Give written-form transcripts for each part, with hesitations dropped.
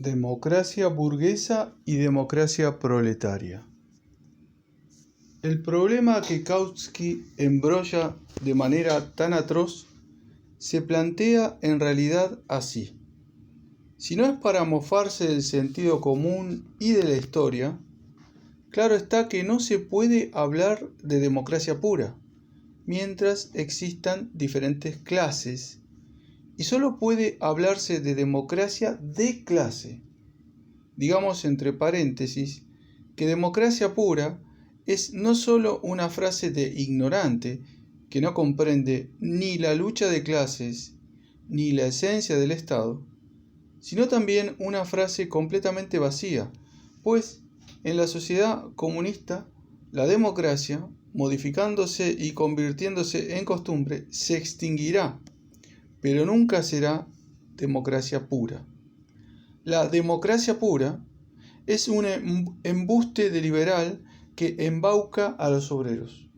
Democracia burguesa y democracia proletaria. El problema que Kautsky embrolla de manera tan atroz se plantea en realidad así. Si no es para mofarse del sentido común y de la historia, claro está que no se puede hablar de democracia pura, mientras existan diferentes clases, y solo puede hablarse de democracia de clase. Digamos entre paréntesis que democracia pura es no solo una frase de ignorante que no comprende ni la lucha de clases ni la esencia del Estado, sino también una frase completamente vacía, pues en la sociedad comunista la democracia, modificándose y convirtiéndose en costumbre, se extinguirá, pero nunca será democracia pura. La democracia pura es un embuste de liberal que embauca a los obreros.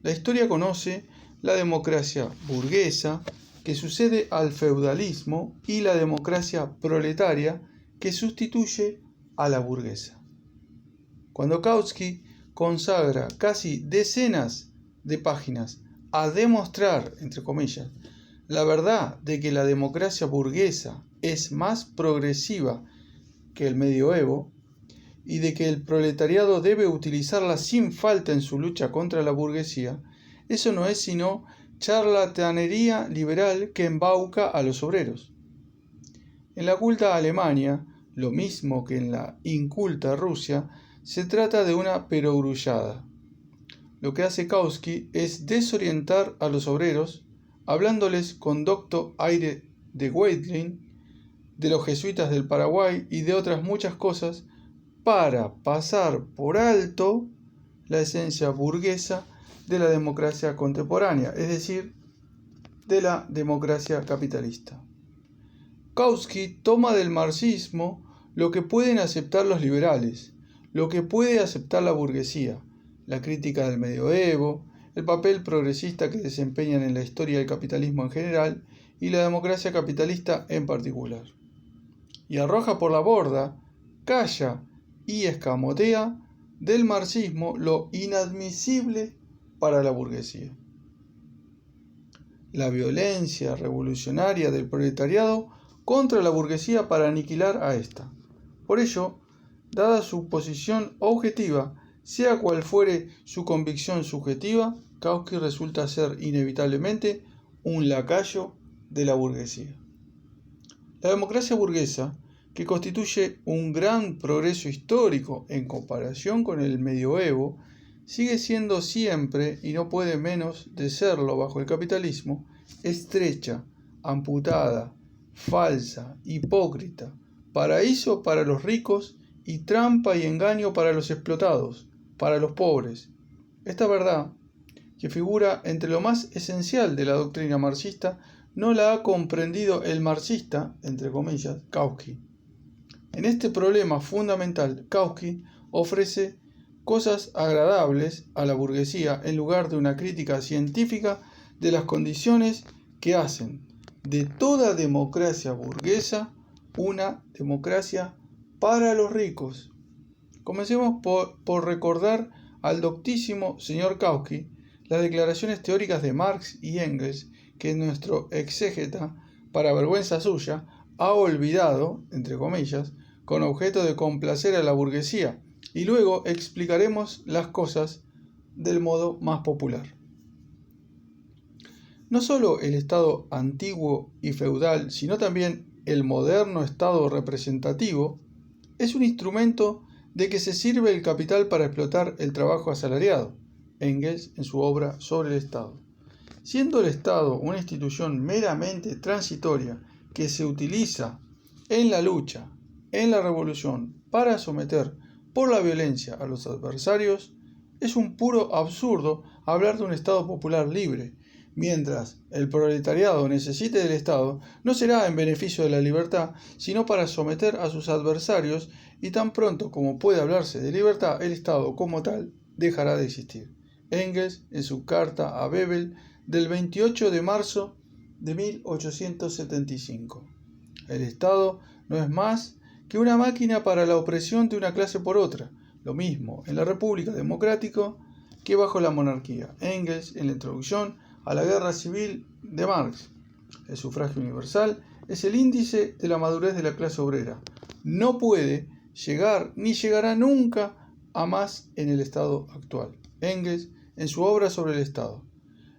La historia conoce la democracia burguesa, que sucede al feudalismo, y la democracia proletaria, que sustituye a la burguesa. Cuando Kautsky consagra casi decenas de páginas a demostrar, entre comillas, la verdad de que la democracia burguesa es más progresiva que el medioevo y de que el proletariado debe utilizarla sin falta en su lucha contra la burguesía, eso no es sino charlatanería liberal que embauca a los obreros. En la culta Alemania, lo mismo que en la inculta Rusia, se trata de una perogrullada. Lo que hace Kautsky es desorientar a los obreros, hablándoles con docto aire de Weitling, de los jesuitas del Paraguay y de otras muchas cosas, para pasar por alto la esencia burguesa de la democracia contemporánea, es decir, de la democracia capitalista. Kautsky toma del marxismo lo que pueden aceptar los liberales, lo que puede aceptar la burguesía, la crítica del medioevo, el papel progresista que desempeñan en la historia del capitalismo en general y la democracia capitalista en particular. Y arroja por la borda, calla y escamotea del marxismo lo inadmisible para la burguesía. La violencia revolucionaria del proletariado contra la burguesía para aniquilar a ésta. Por ello, dada su posición objetiva, sea cual fuere su convicción subjetiva, Kautsky resulta ser inevitablemente un lacayo de la burguesía. La democracia burguesa, que constituye un gran progreso histórico en comparación con el medioevo, sigue siendo siempre, y no puede menos de serlo bajo el capitalismo, estrecha, amputada, falsa, hipócrita, paraíso para los ricos y trampa y engaño para los explotados, para los pobres. Esta verdad, que figura entre lo más esencial de la doctrina marxista, no la ha comprendido el marxista, entre comillas, Kautsky. En este problema fundamental, Kautsky ofrece cosas agradables a la burguesía en lugar de una crítica científica de las condiciones que hacen de toda democracia burguesa una democracia para los ricos. Comencemos por recordar al doctísimo señor Kautsky las declaraciones teóricas de Marx y Engels que nuestro exégeta, para vergüenza suya, ha olvidado, entre comillas, con objeto de complacer a la burguesía, y luego explicaremos las cosas del modo más popular. No solo el Estado antiguo y feudal, sino también el moderno Estado representativo, es un instrumento de que se sirve el capital para explotar el trabajo asalariado, Engels en su obra sobre el Estado. Siendo el Estado una institución meramente transitoria que se utiliza en la lucha, en la revolución, para someter por la violencia a los adversarios, es un puro absurdo hablar de un Estado popular libre. Mientras el proletariado necesite del Estado, no será en beneficio de la libertad, sino para someter a sus adversarios, y tan pronto como puede hablarse de libertad, el Estado como tal dejará de existir. Engels en su carta a Bebel del 28 de marzo de 1875. El Estado no es más que una máquina para la opresión de una clase por otra. Lo mismo en la República Democrática que bajo la monarquía. Engels, en la introducción a la Guerra Civil de Marx. El sufragio universal es el índice de la madurez de la clase obrera. No puede llegar ni llegará nunca a más en el estado actual. Engels, en su obra sobre el Estado.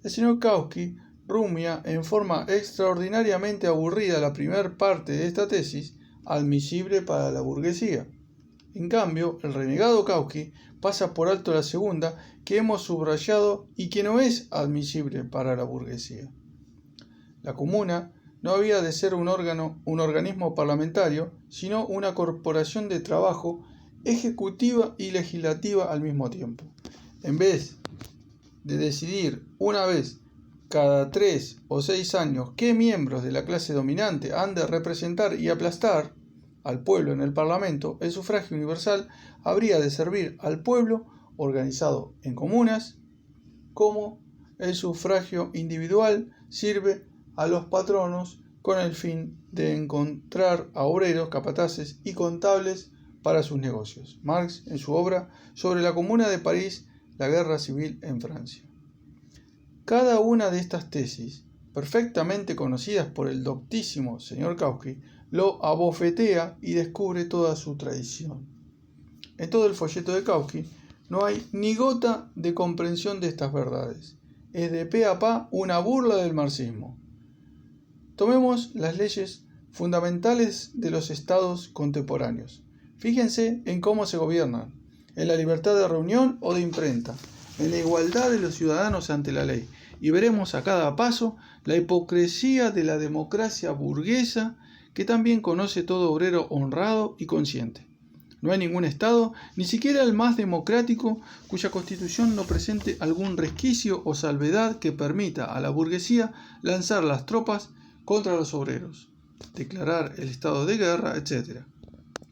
El señor Kautsky rumia en forma extraordinariamente aburrida la primera parte de esta tesis, admisible para la burguesía. En cambio, el renegado Kautsky pasa por alto la segunda, que hemos subrayado y que no es admisible para la burguesía. La comuna no había de ser un organismo parlamentario, sino una corporación de trabajo ejecutiva y legislativa al mismo tiempo. En vez de decidir una vez cada 3 o 6 años qué miembros de la clase dominante han de representar y aplastar al pueblo en el Parlamento, el sufragio universal habría de servir al pueblo organizado en comunas, como el sufragio individual sirve a los patronos con el fin de encontrar a obreros, capataces y contables para sus negocios. Marx, en su obra sobre la Comuna de París, la Guerra Civil en Francia. Cada una de estas tesis, perfectamente conocidas por el doctísimo señor Kautsky, lo abofetea y descubre toda su traición. En todo el folleto de Kautsky no hay ni gota de comprensión de estas verdades. Es de pe a pa una burla del marxismo. Tomemos las leyes fundamentales de los estados contemporáneos. Fíjense en cómo se gobiernan, en la libertad de reunión o de imprenta, en la igualdad de los ciudadanos ante la ley, y veremos a cada paso la hipocresía de la democracia burguesa que también conoce todo obrero honrado y consciente. No hay ningún Estado, ni siquiera el más democrático, cuya constitución no presente algún resquicio o salvedad que permita a la burguesía lanzar las tropas contra los obreros, declarar el estado de guerra, etc.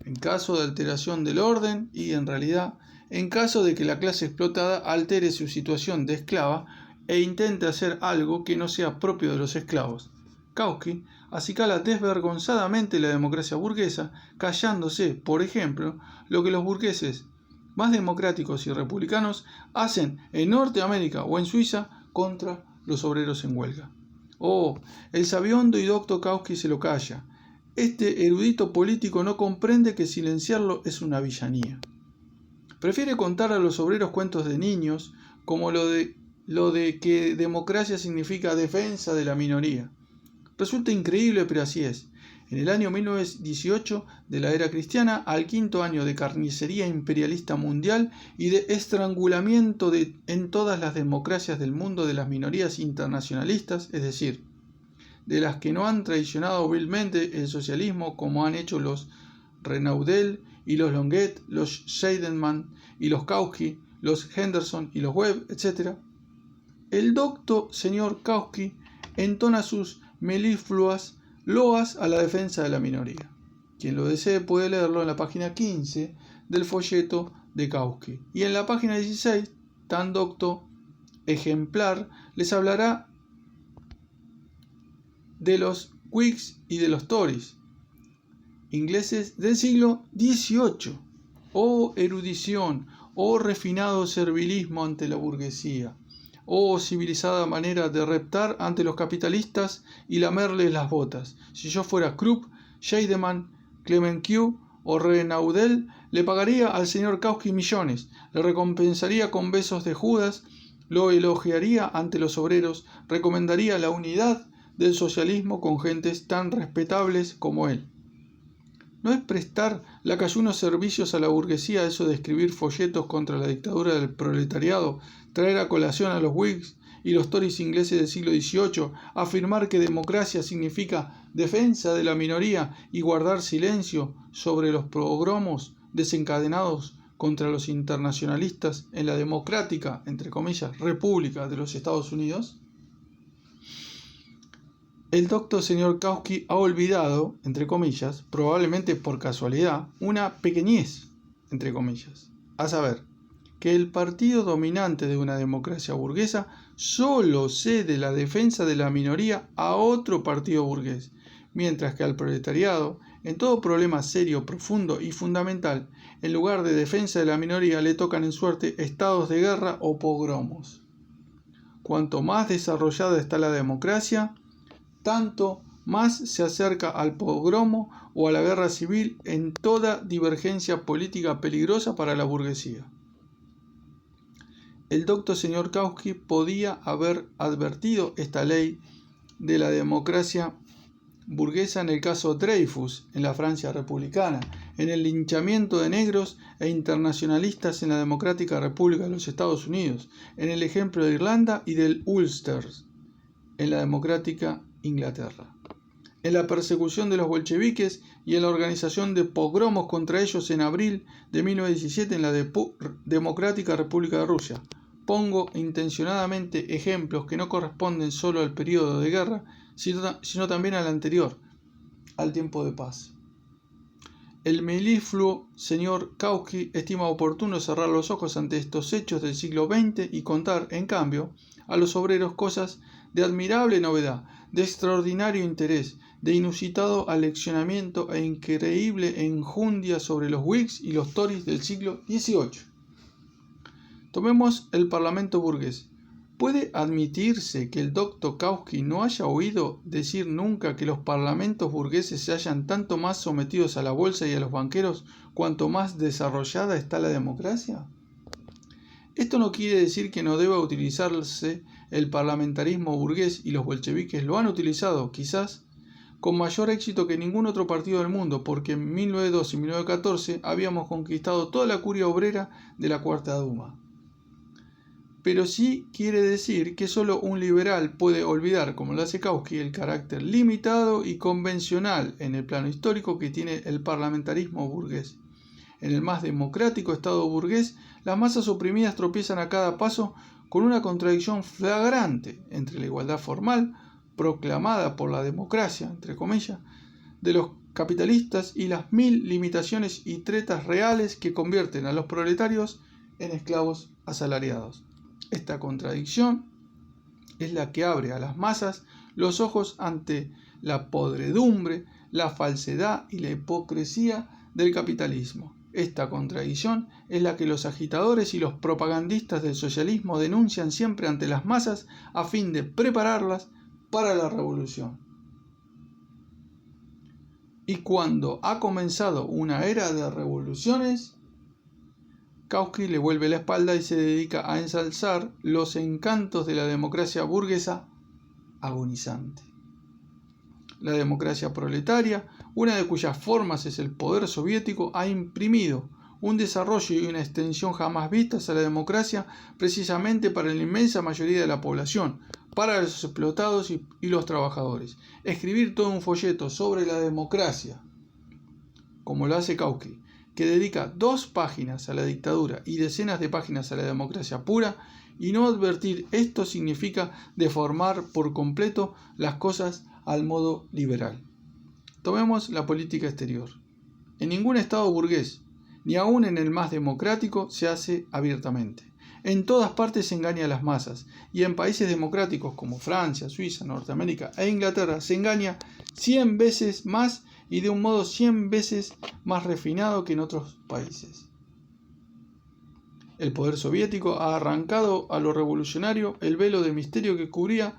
En caso de alteración del orden y, en realidad, en caso de que la clase explotada altere su situación de esclava e intente hacer algo que no sea propio de los esclavos. Kautsky acicala desvergonzadamente la democracia burguesa, callándose, por ejemplo, lo que los burgueses más democráticos y republicanos hacen en Norteamérica o en Suiza contra los obreros en huelga. Oh, el sabiondo y docto Kautsky se lo calla. Este erudito político no comprende que silenciarlo es una villanía. Prefiere contar a los obreros cuentos de niños, como lo de que democracia significa defensa de la minoría. Resulta increíble, pero así es. En el año 1918 de la era cristiana, al quinto año de carnicería imperialista mundial y de estrangulamiento en todas las democracias del mundo de las minorías internacionalistas, es decir, de las que no han traicionado vilmente el socialismo como han hecho los Renaudel y los Longuet, los Scheidemann y los Kautsky, los Henderson y los Webb, etc., el docto señor Kautsky entona sus melifluas loas a la defensa de la minoría. Quien lo desee puede leerlo en la página 15 del folleto de Kautsky. Y en la página 16, tan docto ejemplar les hablará de los Whigs y de los Tories, ingleses del siglo XVIII. Oh erudición, oh refinado servilismo ante la burguesía, oh civilizada manera de reptar ante los capitalistas y lamerles las botas. Si yo fuera Krupp, Scheidemann, Clemenceau o Renaudel, le pagaría al señor Kautsky millones, le recompensaría con besos de Judas, lo elogiaría ante los obreros, recomendaría la unidad del socialismo con gentes tan respetables como él. ¿No es prestar lacayunos servicios a la burguesía eso de escribir folletos contra la dictadura del proletariado, traer a colación a los Whigs y los Tories ingleses del siglo XVIII, afirmar que democracia significa defensa de la minoría y guardar silencio sobre los pogromos desencadenados contra los internacionalistas en la democrática, entre comillas, República de los Estados Unidos? El doctor señor Kautsky ha olvidado, entre comillas, probablemente por casualidad, una pequeñez, entre comillas, a saber, que el partido dominante de una democracia burguesa solo cede la defensa de la minoría a otro partido burgués, mientras que al proletariado En todo problema serio, profundo y fundamental, en lugar de defensa de la minoría, le tocan en suerte estados de guerra o pogromos. Cuanto más desarrollada está la democracia, tanto más se acerca al pogromo o a la guerra civil en toda divergencia política peligrosa para la burguesía. El docto señor Kautsky podía haber advertido esta ley de la democracia burguesa en el caso Dreyfus, en la Francia republicana, en el linchamiento de negros e internacionalistas en la Democrática República de los Estados Unidos, en el ejemplo de Irlanda y del Ulster, en la Democrática Inglaterra, en la persecución de los bolcheviques y en la organización de pogromos contra ellos en abril de 1917 en la Democrática República de Rusia. Pongo intencionadamente ejemplos que no corresponden solo al periodo de guerra, sino también al anterior, al tiempo de paz. El melifluo señor Kautsky estima oportuno cerrar los ojos ante estos hechos del siglo XX y contar, en cambio, a los obreros cosas de admirable novedad, de extraordinario interés, de inusitado aleccionamiento e increíble enjundia sobre los Whigs y los Tories del siglo XVIII. Tomemos el Parlamento burgués. ¿Puede admitirse que el doctor Kautsky no haya oído decir nunca que los parlamentos burgueses se hallan tanto más sometidos a la bolsa y a los banqueros cuanto más desarrollada está la democracia? Esto no quiere decir que no deba utilizarse el parlamentarismo burgués, y los bolcheviques lo han utilizado, quizás, con mayor éxito que ningún otro partido del mundo, porque en 1912 y 1914 habíamos conquistado toda la curia obrera de la Cuarta Duma. Pero sí quiere decir que solo un liberal puede olvidar, como lo hace Kautsky, el carácter limitado y convencional en el plano histórico que tiene el parlamentarismo burgués. En el más democrático estado burgués, las masas oprimidas tropiezan a cada paso con una contradicción flagrante entre la igualdad formal, proclamada por la democracia, entre comillas, de los capitalistas y las 1000 limitaciones y tretas reales que convierten a los proletarios en esclavos asalariados. Esta contradicción es la que abre a las masas los ojos ante la podredumbre, la falsedad y la hipocresía del capitalismo. Esta contradicción es la que los agitadores y los propagandistas del socialismo denuncian siempre ante las masas a fin de prepararlas para la revolución. Y cuando ha comenzado una era de revoluciones, Kautsky le vuelve la espalda y se dedica a ensalzar los encantos de la democracia burguesa agonizante. La democracia proletaria, una de cuyas formas es el poder soviético, ha imprimido un desarrollo y una extensión jamás vistas a la democracia precisamente para la inmensa mayoría de la población, para los explotados y los trabajadores. Escribir todo un folleto sobre la democracia, como lo hace Kautsky, que dedica 2 páginas a la dictadura y decenas de páginas a la democracia pura, y no advertir esto significa deformar por completo las cosas al modo liberal. Tomemos la política exterior. En ningún estado burgués, ni aun en el más democrático, se hace abiertamente. En todas partes se engaña a las masas, y en países democráticos como Francia, Suiza, Norteamérica e Inglaterra se engaña 100 veces más y de un modo 100 veces más refinado que en otros países. El poder soviético ha arrancado a lo revolucionario el velo de misterio que cubría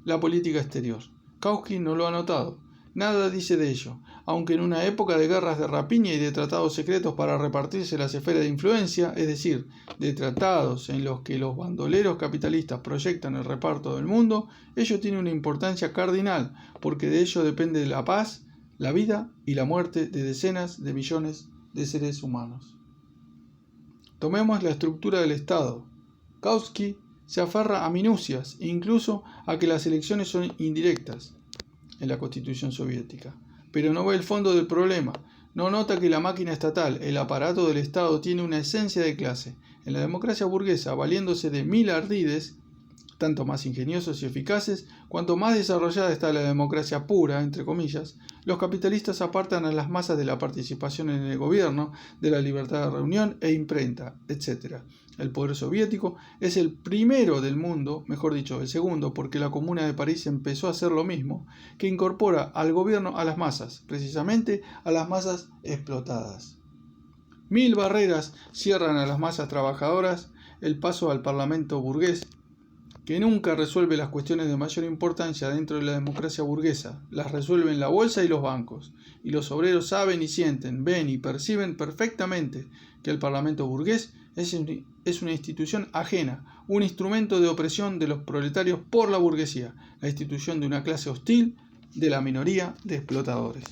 la política exterior. Kautsky no lo ha notado, nada dice de ello, aunque en una época de guerras de rapiña y de tratados secretos para repartirse las esferas de influencia, es decir, de tratados en los que los bandoleros capitalistas proyectan el reparto del mundo, ello tiene una importancia cardinal, porque de ello depende la paz, la vida y la muerte de decenas de millones de seres humanos. Tomemos la estructura del Estado. Kautsky se aferra a minucias e incluso a que las elecciones son indirectas en la Constitución soviética, pero no ve el fondo del problema. No nota que la máquina estatal, el aparato del Estado, tiene una esencia de clase. En la democracia burguesa, valiéndose de 1000 ardides, tanto más ingeniosos y eficaces, cuanto más desarrollada está la democracia pura, entre comillas, los capitalistas apartan a las masas de la participación en el gobierno, de la libertad de reunión e imprenta, etc. El poder soviético es el primero del mundo, mejor dicho, el segundo, porque la Comuna de París empezó a hacer lo mismo, que incorpora al gobierno a las masas, precisamente a las masas explotadas. 1000 barreras cierran a las masas trabajadoras el paso al parlamento burgués, que nunca resuelve las cuestiones de mayor importancia dentro de la democracia burguesa, las resuelven la bolsa y los bancos, y los obreros saben y sienten, ven y perciben perfectamente que el parlamento burgués es una institución ajena, un instrumento de opresión de los proletarios por la burguesía, la institución de una clase hostil, de la minoría de explotadores.